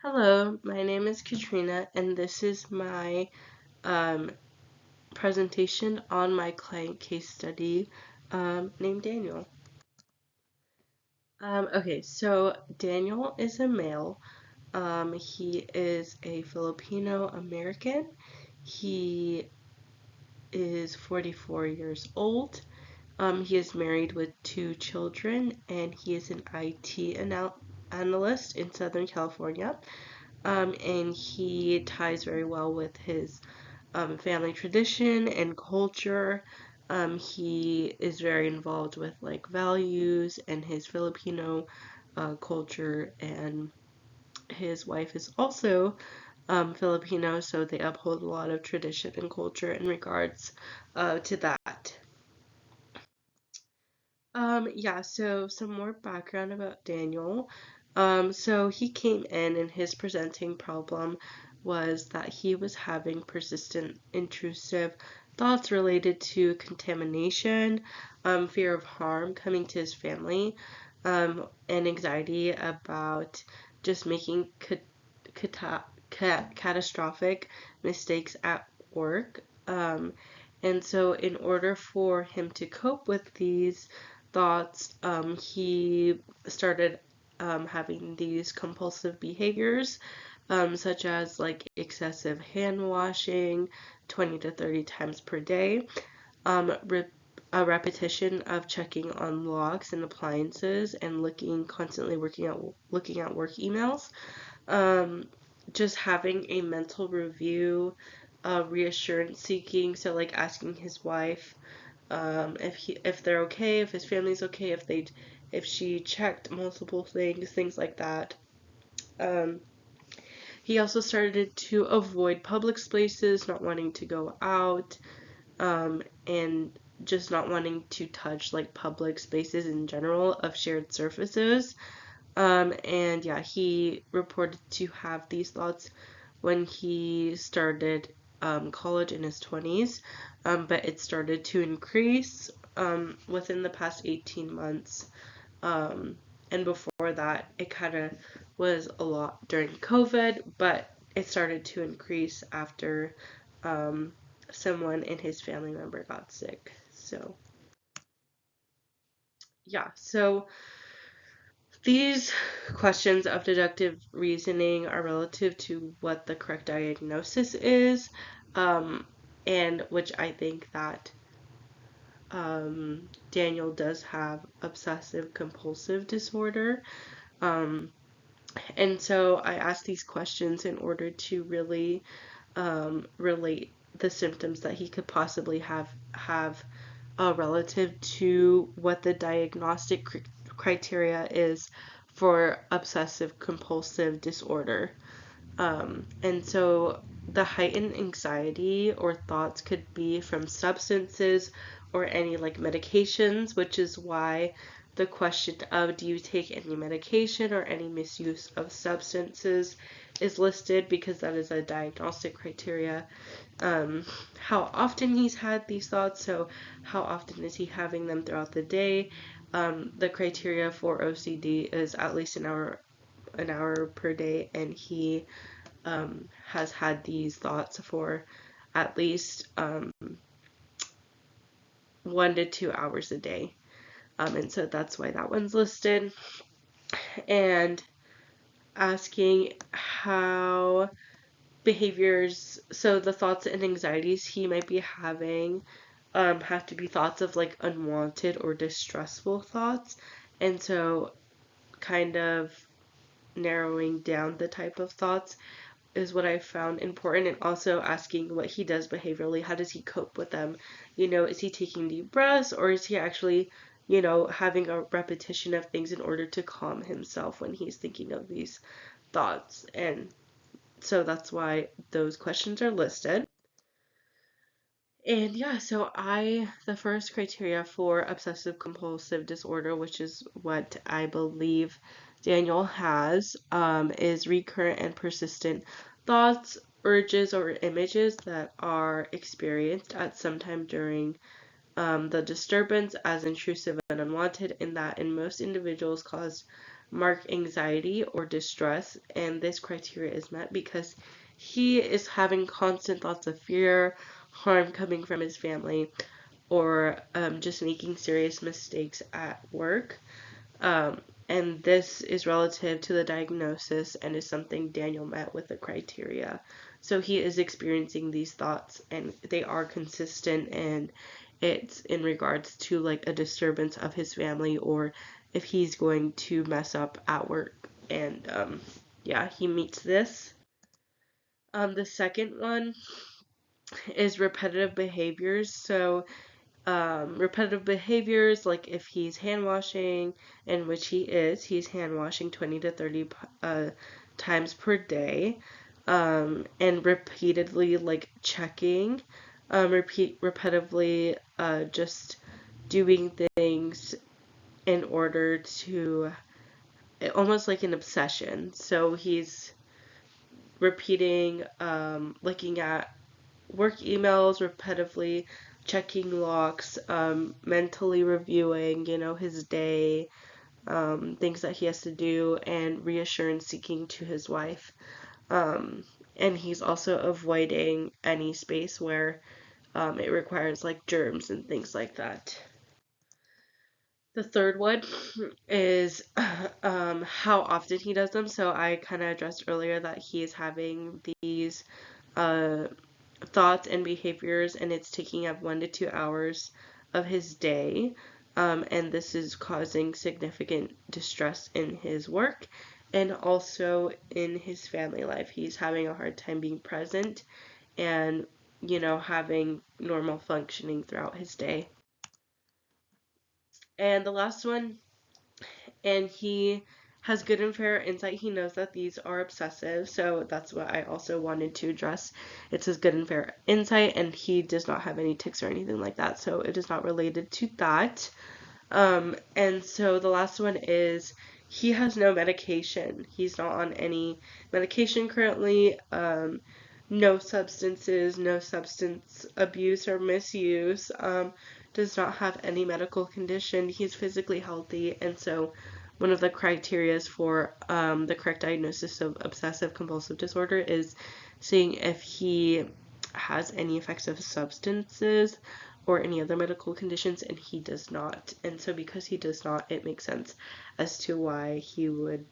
Hello, my name is Katrina, and this is my um, presentation on my client case study named Daniel. Okay, so Daniel is a male. He is a Filipino American. He is 44 years old. He is married with two children, and he is an IT analyst in Southern California. And he ties very well with his family tradition and culture. He is very involved with like values and his Filipino culture, and his wife is also Filipino, so they uphold a lot of tradition and culture in regards to that. Yeah, so some more background about Daniel. So he came in and his presenting problem was that he was having persistent intrusive thoughts related to contamination, fear of harm coming to his family, and anxiety about just making catastrophic mistakes at work. And so in order for him to cope with these thoughts, he started having these compulsive behaviors, such as like excessive hand washing 20 to 30 times per day, re a repetition of checking on logs and appliances and constantly looking at work emails, um, just having a mental review, reassurance seeking, so like asking his wife if they're okay, if his family's okay, if she checked multiple things like that. Um, he also started to avoid public spaces, not wanting to go out, and just not wanting to touch like public spaces in general of shared surfaces. And yeah, he reported to have these thoughts when he started college in his 20s, but it started to increase within the past 18 months. Um, and before that, it kind of was a lot during COVID, but it started to increase after um, someone in his family member got sick. So, yeah, so these questions of deductive reasoning are relative to what the correct diagnosis is, um, and which I think that Daniel does have obsessive compulsive disorder. Um, and so I ask these questions in order to really relate the symptoms that he could possibly have relative to what the diagnostic criteria is for obsessive compulsive disorder. And so the heightened anxiety or thoughts could be from substances or any like medications, which is why the question of do you take any medication or any misuse of substances is listed, because that is a diagnostic criteria. How often he's had these thoughts, so how often is he having them throughout the day. The criteria for OCD is at least an hour per day, and he has had these thoughts for at least 1 to 2 hours a day. And so that's why that one's listed. And asking how behaviors, so the thoughts and anxieties he might be having have to be thoughts of like unwanted or distressful thoughts. And so kind of narrowing down the type of thoughts is what I found important, and also asking what he does behaviorally. How does he cope with them? Is he taking deep breaths, or is he actually, having a repetition of things in order to calm himself when he's thinking of these thoughts? And so that's why those questions are listed. And yeah, so the first criteria for obsessive compulsive disorder, which is what I believe Daniel has, is recurrent and persistent thoughts, urges, or images that are experienced at some time during the disturbance as intrusive and unwanted, and that in most individuals cause mark anxiety or distress, and this criteria is met because he is having constant thoughts of fear, harm coming from his family, or just making serious mistakes at work. And this is relative to the diagnosis and is something Daniel met with the criteria. So he is experiencing these thoughts and they are consistent, and it's in regards to like a disturbance of his family or if he's going to mess up at work. And yeah, he meets this. The second one is repetitive behaviors. So repetitive behaviors, like if he's hand washing, in which he's hand washing 20 to 30 times per day, and repeatedly like checking, repetitively just doing things in order to, almost like an obsession. So he's repeating, looking at work emails repetitively, checking locks, mentally reviewing, his day, things that he has to do, and reassurance seeking to his wife. And he's also avoiding any space where it requires like germs and things like that. The third one is how often he does them. So I kind of addressed earlier that he is having these uh, thoughts and behaviors, and it's taking up 1 to 2 hours of his day. And this is causing significant distress in his work and also in his family life. He's having a hard time being present and, having normal functioning throughout his day. And the last one, and he has good and fair insight. He knows that these are obsessive, so that's what I also wanted to address. It says good and fair insight, and he does not have any tics or anything like that, so it is not related to that. And so the last one is he has no medication. He's not on any medication currently. No substances, no substance abuse or misuse. Does not have any medical condition. He's physically healthy, and so one of the criteria for the correct diagnosis of obsessive compulsive disorder is seeing if he has any effects of substances or any other medical conditions, and he does not. And so because he does not, it makes sense as to why he would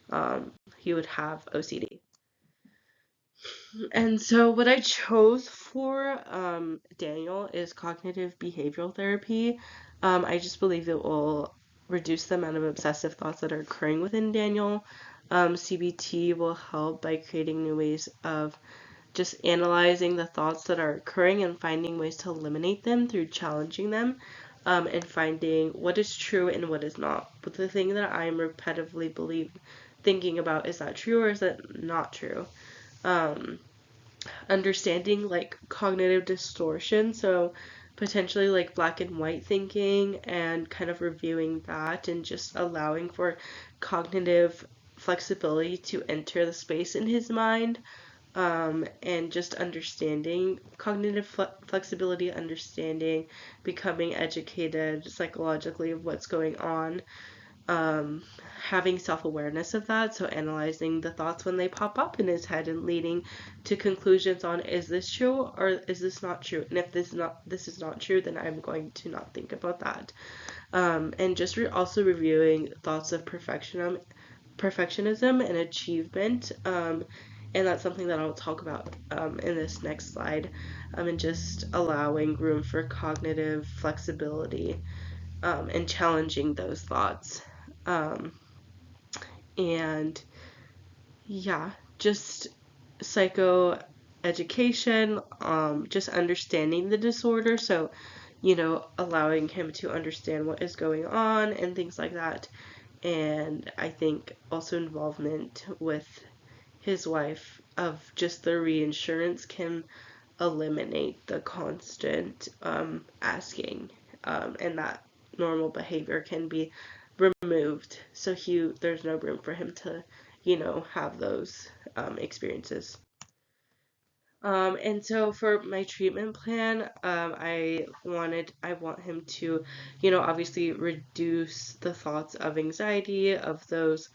have OCD. And so what I chose for Daniel is cognitive behavioral therapy. I just believe it will reduce the amount of obsessive thoughts that are occurring within Daniel. CBT will help by creating new ways of just analyzing the thoughts that are occurring and finding ways to eliminate them through challenging them, and finding what is true and what is not. But the thing that I'm repetitively thinking about, is that true or is that not true? Understanding like cognitive distortion, so potentially like black and white thinking, and kind of reviewing that and just allowing for cognitive flexibility to enter the space in his mind, and just understanding cognitive flexibility, understanding, becoming educated psychologically of what's going on, having self-awareness of that, so analyzing the thoughts when they pop up in his head and leading to conclusions on, is this true or is this not true, and if this is not true, then I'm going to not think about that, and just also reviewing thoughts of perfectionism and achievement, and that's something that I'll talk about in this next slide, and just allowing room for cognitive flexibility, and challenging those thoughts. And yeah, just psychoeducation, just understanding the disorder. So, allowing him to understand what is going on and things like that. And I think also involvement with his wife of just the reinsurance can eliminate the constant asking, and that normal behavior can be removed, so there's no room for him to have those experiences. And so for my treatment plan, I want him to, obviously reduce the thoughts of anxiety, of those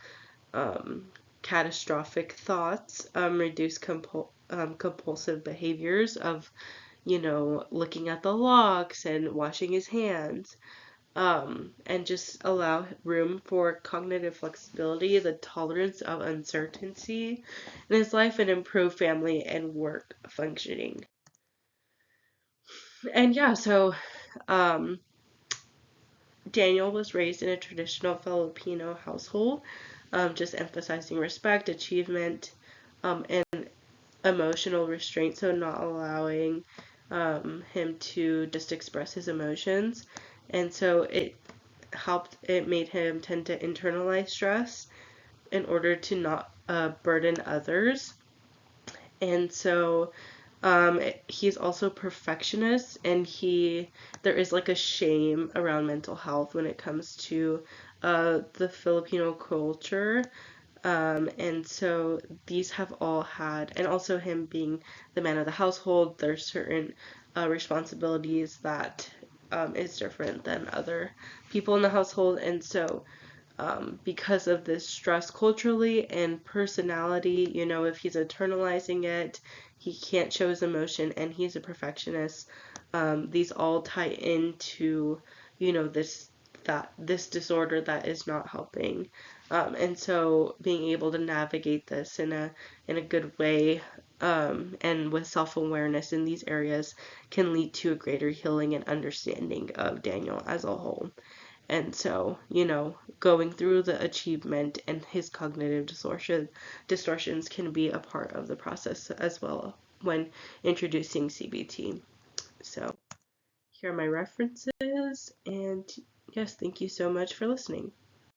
um, catastrophic thoughts, reduce compulsive behaviors of, looking at the locks and washing his hands, and just allow room for cognitive flexibility, the tolerance of uncertainty in his life, and improve family and work functioning. And yeah, so um, Daniel was raised in a traditional Filipino household, just emphasizing respect, achievement, and emotional restraint, so not allowing him to just express his emotions. And so it made him tend to internalize stress in order to not burden others. And so he's also perfectionist, and there is like a shame around mental health when it comes to the Filipino culture. And so these have all had, and also him being the man of the household, there's certain responsibilities that is different than other people in the household. And so because of this stress culturally and personality, if he's internalizing it, he can't show his emotion, and he's a perfectionist. These all tie into, this disorder that is not helping. And so being able to navigate this in a good way, and with self-awareness in these areas can lead to a greater healing and understanding of Daniel as a whole. And so, going through the achievement and his cognitive distortions can be a part of the process as well when introducing CBT. So, here are my references, and yes, thank you so much for listening.